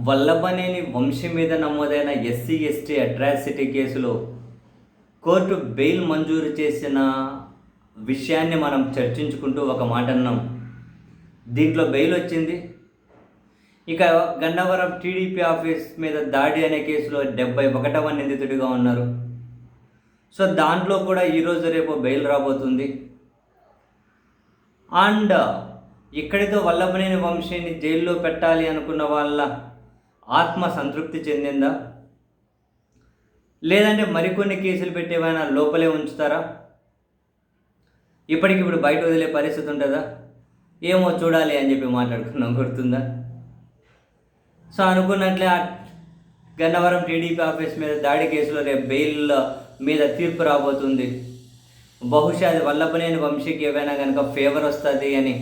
వల్లభనేని వంశీ మీద నమోదైన SC ST atrocity కేసులో కోర్టు బెయిల్ మంజూరు చేసిన విషయాన్ని మనం చర్చించుకుంటూ ఒక మాట అన్నాం. దీంట్లో బెయిల్ వచ్చింది. ఇక గన్నవరం టీడీపీ ఆఫీస్ మీద దాడి అనే కేసులో 71వ నిందితుడిగా ఉన్నారు. సో దాంట్లో కూడా ఈరోజు రేపు బెయిల్ రాబోతుంది. అండ్ ఇక్కడితో వల్లభనేని వంశీని జైల్లో పెట్టాలి అనుకున్న వాళ్ళ ఆత్మ సంతృప్తి చెందిందా, లేదంటే మరికొన్ని కేసులు పెట్టేవైనా లోపలే ఉంచుతారా, ఇప్పటికిప్పుడు బయట వదిలే పరిస్థితి ఉంటుందా, ఏమో చూడాలి అని చెప్పి మాట్లాడుకున్నాం, గుర్తుందా? సో అనుకున్నట్లే గన్నవరం టీడీపీ ఆఫీస్ మీద దాడి కేసులో రేపు బెయిల్ మీద తీర్పు రాబోతుంది. బహుశా అది వల్లభనేని వంశీకి ఏమైనా కనుక ఫేవర్ వస్తుంది అని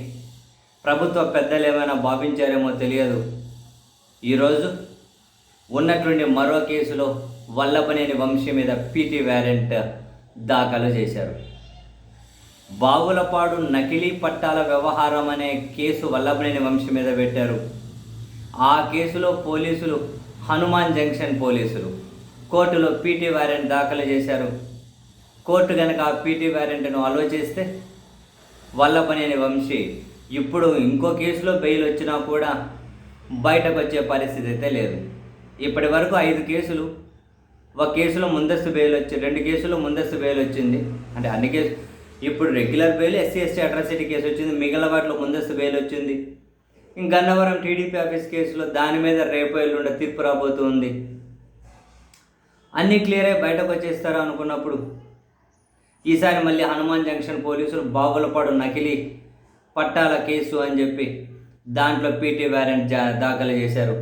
ప్రభుత్వ పెద్దలు ఏమైనా భావించారేమో తెలియదు. ఈరోజు ఉన్నటువంటి మరో కేసులో వల్లభనేని వంశీ మీద పీటీ వారెంట్ దాఖలు చేశారు. బాగులపాడు నకిలీ పట్టాల వ్యవహారం అనే కేసు వల్లభనేని వంశీ మీద పెట్టారు. ఆ కేసులో పోలీసులు హనుమాన్ జంక్షన్ పోలీసులు కోర్టులో పీటీ వారెంట్ దాఖలు చేశారు. కోర్టు కనుక ఆ పీటీ వారెంట్ను అలో చేస్తే వల్లభనేని వంశీ ఇప్పుడు ఇంకో కేసులో బెయిల్ వచ్చినా కూడా బయటకు వచ్చే పరిస్థితి అయితే లేదు. ఇప్పటి వరకు 5 కేసులు, ఒక కేసులో ముందస్తు బెయిల్ వచ్చి 2 కేసులు ముందస్తు బెయిల్ వచ్చింది. అంటే అన్ని కేసు ఇప్పుడు regular bail, SC ST atrocity case వచ్చింది, మిగిలిన వాటిలో ముందస్తు బెయిల్ వచ్చింది. ఇంక గన్నవరం టీడీపీ ఆఫీస్ కేసులో దాని మీద రేపు ఎల్లుండి తీర్పు రాబోతుంది. అన్నీ క్లియర్ అయి బయటకు వచ్చేస్తారా అనుకున్నప్పుడు ఈసారి మళ్ళీ హనుమాన్ జంక్షన్ పోలీసులు బాగులపాడు నకిలీ పట్టాల కేసు అని చెప్పి దాంట్లో పీటీ వారెంట్ దాఖలు చేశారు.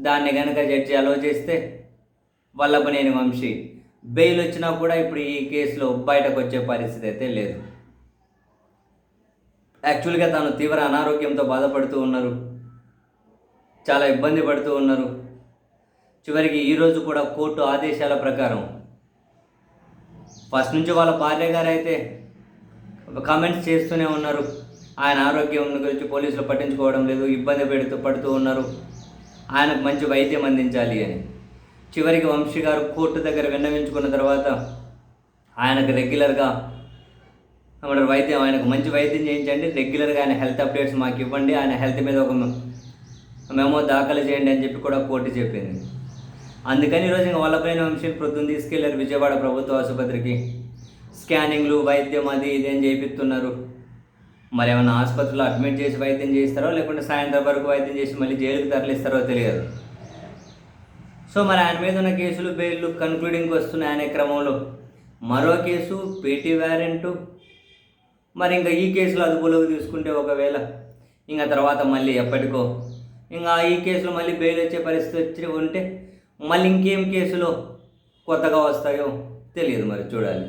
దాన్ని కనుక జడ్జి అలో చేస్తే వల్లభనేని వంశీ బెయిల్ వచ్చినా కూడా ఇప్పుడు ఈ కేసులో బయటకు వచ్చే పరిస్థితి అయితే లేదు. యాక్చువల్గా తాను తీవ్ర అనారోగ్యంతో బాధపడుతూ ఉన్నారు, చాలా ఇబ్బంది పడుతూ ఉన్నారు. చివరికి ఈరోజు కూడా కోర్టు ఆదేశాల ప్రకారం ఫస్ట్ నుంచి వాళ్ళ భార్య గారు అయితే కామెంట్స్ చేస్తూనే ఉన్నారు. ఆయన ఆరోగ్యం గురించి పోలీసులు పట్టించుకోవడం లేదు, ఇబ్బంది పడుతూ ఉన్నారు, ఆయనకు మంచి వైద్యం అందించాలి అని. చివరికి వంశీ గారు కోర్టు దగ్గర విన్నవించుకున్న తర్వాత ఆయనకు రెగ్యులర్గా ఆయనకు మంచి వైద్యం చేయించండి, రెగ్యులర్గా ఆయన హెల్త్ అప్డేట్స్ మాకు ఇవ్వండి, ఆయన హెల్త్ మీద ఒక మెమో దాఖలు చేయండి అని చెప్పి కూడా కోర్టు చెప్పింది. అందుకని ఈరోజు ఇంకా వల్లభనేని వంశీని ప్రొద్దున తీసుకెళ్లారు విజయవాడ ప్రభుత్వ ఆసుపత్రికి. స్కానింగ్లు, వైద్యం అది ఇది అని చేపిస్తున్నారు. మరి ఏమైనా ఆసుపత్రిలో అడ్మిట్ చేసి వైద్యం చేస్తారో లేకుంటే సాయంత్రం వరకు వైద్యం చేసి మళ్ళీ జైలుకి తరలిస్తారో తెలియదు. సో మరి ఆయన మీద ఉన్న కేసులు బెయిల్లు కన్క్లూడింగ్కి వస్తున్నాయి. అనే క్రమంలో మరో కేసు పీటీ వారెంటు, మరి ఇంకా ఈ కేసులు అదుపులోకి తీసుకుంటే ఒకవేళ ఇంకా తర్వాత మళ్ళీ ఎప్పటికో ఇంకా ఈ కేసులో మళ్ళీ బెయిల్ వచ్చే పరిస్థితి ఉంటే మళ్ళీ ఇంకేం కేసులో కొత్తగా వస్తాయో తెలియదు, మరి చూడాలి.